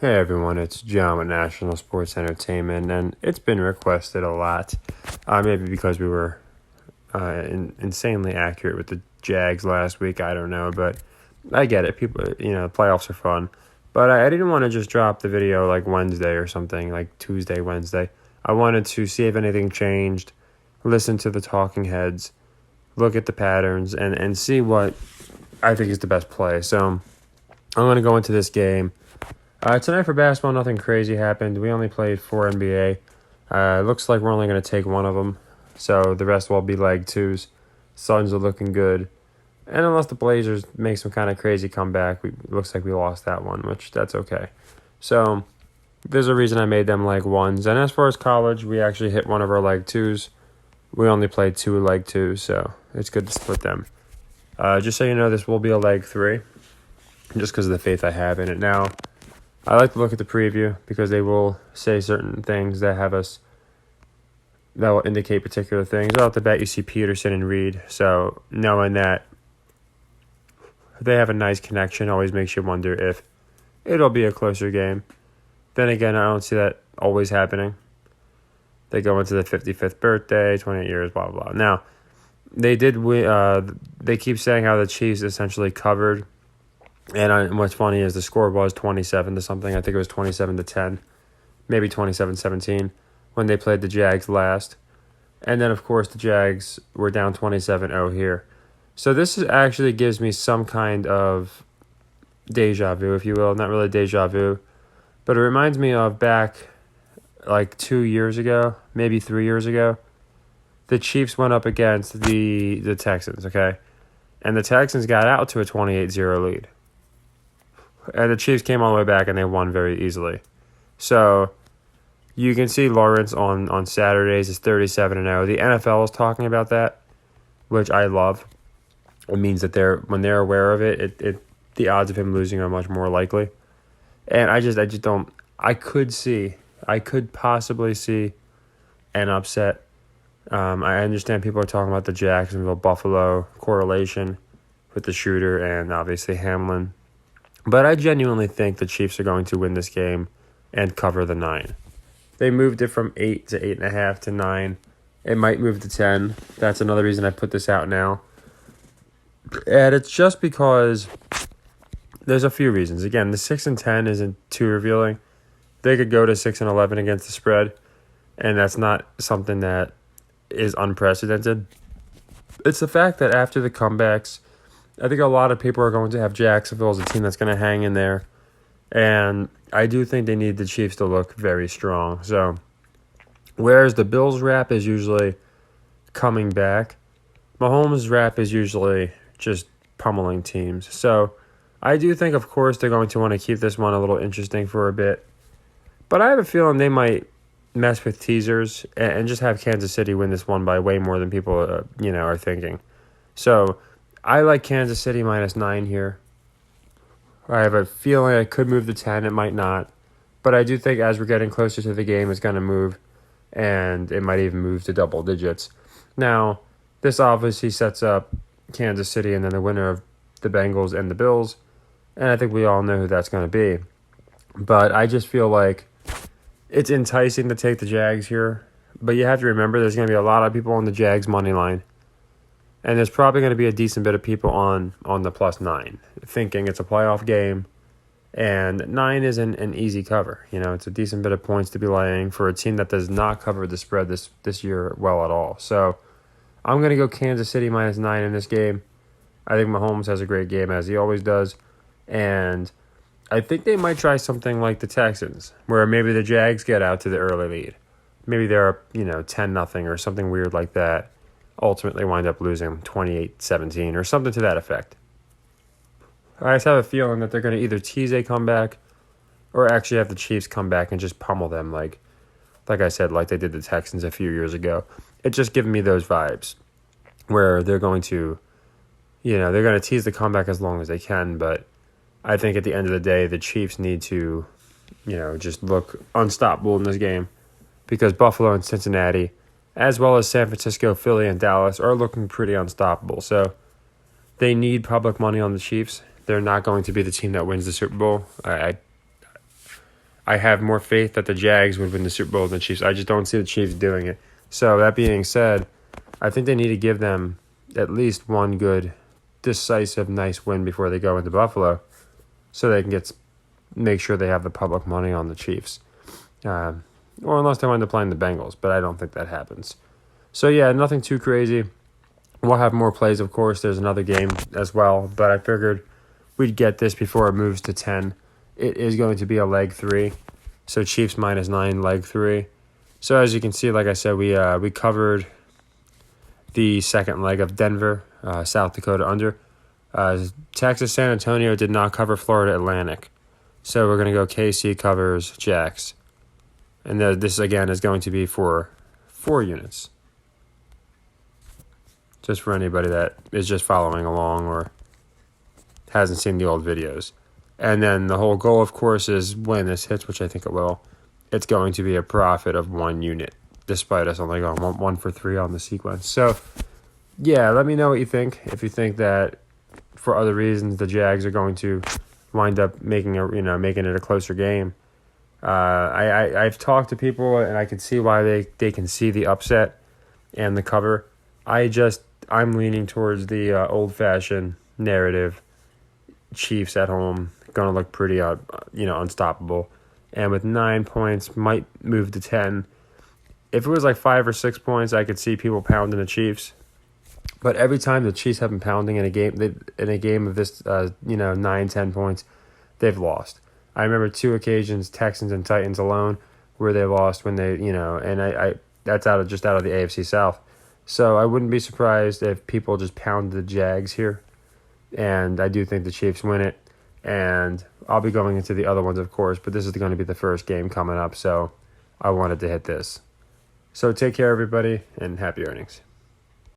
Hey everyone, it's John with National Sports Entertainment, and it's been requested a lot. Maybe because we were insanely accurate with the Jags last week, I don't know, but I get it. People, playoffs are fun. But I didn't want to just drop the video like Wednesday or something, like Tuesday, Wednesday. I wanted to see if anything changed, listen to the talking heads, look at the patterns, and see what I think is the best play. So I'm going to go into this game. Tonight for basketball, nothing crazy happened. We only played 4 NBA. It looks like we're only going to take one of them, so the rest will all be leg twos. Suns are looking good. And unless the Blazers make some kind of crazy comeback, it looks like we lost that one, which that's okay. So there's a reason I made them leg ones. And as far as college, we actually hit one of our leg twos. We only played 2 leg twos, so it's good to split them. Just so you know, this will be a leg 3, just because of the faith I have in it now. I like to look at the preview because they will say certain things that will indicate particular things. Right off the bat, you see Peterson and Reed, so knowing that they have a nice connection always makes you wonder if it'll be a closer game. Then again, I don't see that always happening. They go into the 55th birthday, 28 years, blah, blah, blah. Now, they did win. They keep saying how the Chiefs essentially covered. And what's funny is the score was 27 to something. I think it was 27 to 10, maybe 27-17 when they played the Jags last. And then, of course, the Jags were down 27-0 here. So this actually gives me some kind of deja vu, if you will. Not really deja vu, but it reminds me of back like 2 years ago, maybe 3 years ago. The Chiefs went up against the Texans, okay? And the Texans got out to a 28-0 lead. And the Chiefs came all the way back and they won very easily. So you can see Lawrence on Saturdays is 37-0. The NFL is talking about that, which I love. It means that when they're aware of it, the odds of him losing are much more likely. And I just don't. I could possibly see an upset. I understand people are talking about the Jacksonville Buffalo correlation with the shooter and obviously Hamlin. But I genuinely think the Chiefs are going to win this game and cover the 9. They moved it from 8 to 8.5 to 9. It might move to 10. That's another reason I put this out now. And it's just because there's a few reasons. Again, the 6-10 isn't too revealing. They could go to 6-11 against the spread, and that's not something that is unprecedented. It's the fact that after the comebacks, I think a lot of people are going to have Jacksonville as a team that's going to hang in there. And I do think they need the Chiefs to look very strong. So, whereas the Bills' rap is usually coming back, Mahomes' rap is usually just pummeling teams. So, I do think, of course, they're going to want to keep this one a little interesting for a bit. But I have a feeling they might mess with teasers and just have Kansas City win this one by way more than people are thinking. So, I like Kansas City -9 here. I have a feeling I could move to 10. It might not. But I do think as we're getting closer to the game, it's going to move. And it might even move to double digits. Now, this obviously sets up Kansas City and then the winner of the Bengals and the Bills. And I think we all know who that's going to be. But I just feel like it's enticing to take the Jags here. But you have to remember there's going to be a lot of people on the Jags money line. And there's probably going to be a decent bit of people on the +9, thinking it's a playoff game, and 9 isn't an easy cover. It's a decent bit of points to be laying for a team that does not cover the spread this year well at all. So I'm going to go Kansas City -9 in this game. I think Mahomes has a great game, as he always does, and I think they might try something like the Texans, where maybe the Jags get out to the early lead. Maybe they're 10-0 or something weird like that. Ultimately wind up losing 28-17 or something to that effect. I just have a feeling that they're going to either tease a comeback or actually have the Chiefs come back and just pummel them like I said, like they did the Texans a few years ago. It's just giving me those vibes where they're going to, they're going to tease the comeback as long as they can, but I think at the end of the day, the Chiefs need to, just look unstoppable in this game because Buffalo and Cincinnati, as well as San Francisco, Philly, and Dallas, are looking pretty unstoppable. So they need public money on the Chiefs. They're not going to be the team that wins the Super Bowl. I have more faith that the Jags would win the Super Bowl than the Chiefs. I just don't see the Chiefs doing it. So that being said, I think they need to give them at least one good, decisive, nice win before they go into Buffalo, so they can make sure they have the public money on the Chiefs. Or unless they wind up playing the Bengals, but I don't think that happens. So yeah, nothing too crazy. We'll have more plays, of course. There's another game as well, but I figured we'd get this before it moves to 10. It is going to be a leg 3, so Chiefs -9, leg 3. So as you can see, like I said, we covered the second leg of Denver, South Dakota under. Texas, San Antonio did not cover Florida Atlantic. So we're going to go KC covers Jax. And this, again, is going to be for 4 units. Just for anybody that is just following along or hasn't seen the old videos. And then the whole goal, of course, is when this hits, which I think it will, it's going to be a profit of 1 unit, despite us only going 1 for 3 on the sequence. So, yeah, let me know what you think. If you think that for other reasons the Jags are going to wind up making it a closer game. I've talked to people and I can see why they can see the upset and the cover. I'm leaning towards the old-fashioned narrative. Chiefs at home going to look pretty unstoppable, and with 9 points might move to 10. If it was like 5 or 6 points, I could see people pounding the Chiefs. But every time the Chiefs have been pounding in a game of this 9-10 points, they've lost. I remember 2 occasions, Texans and Titans alone, where they lost when they and I that's out of the AFC South. So I wouldn't be surprised if people just pound the Jags here. And I do think the Chiefs win it. And I'll be going into the other ones, of course, but this is going to be the first game coming up, so I wanted to hit this. So take care, everybody, and happy earnings.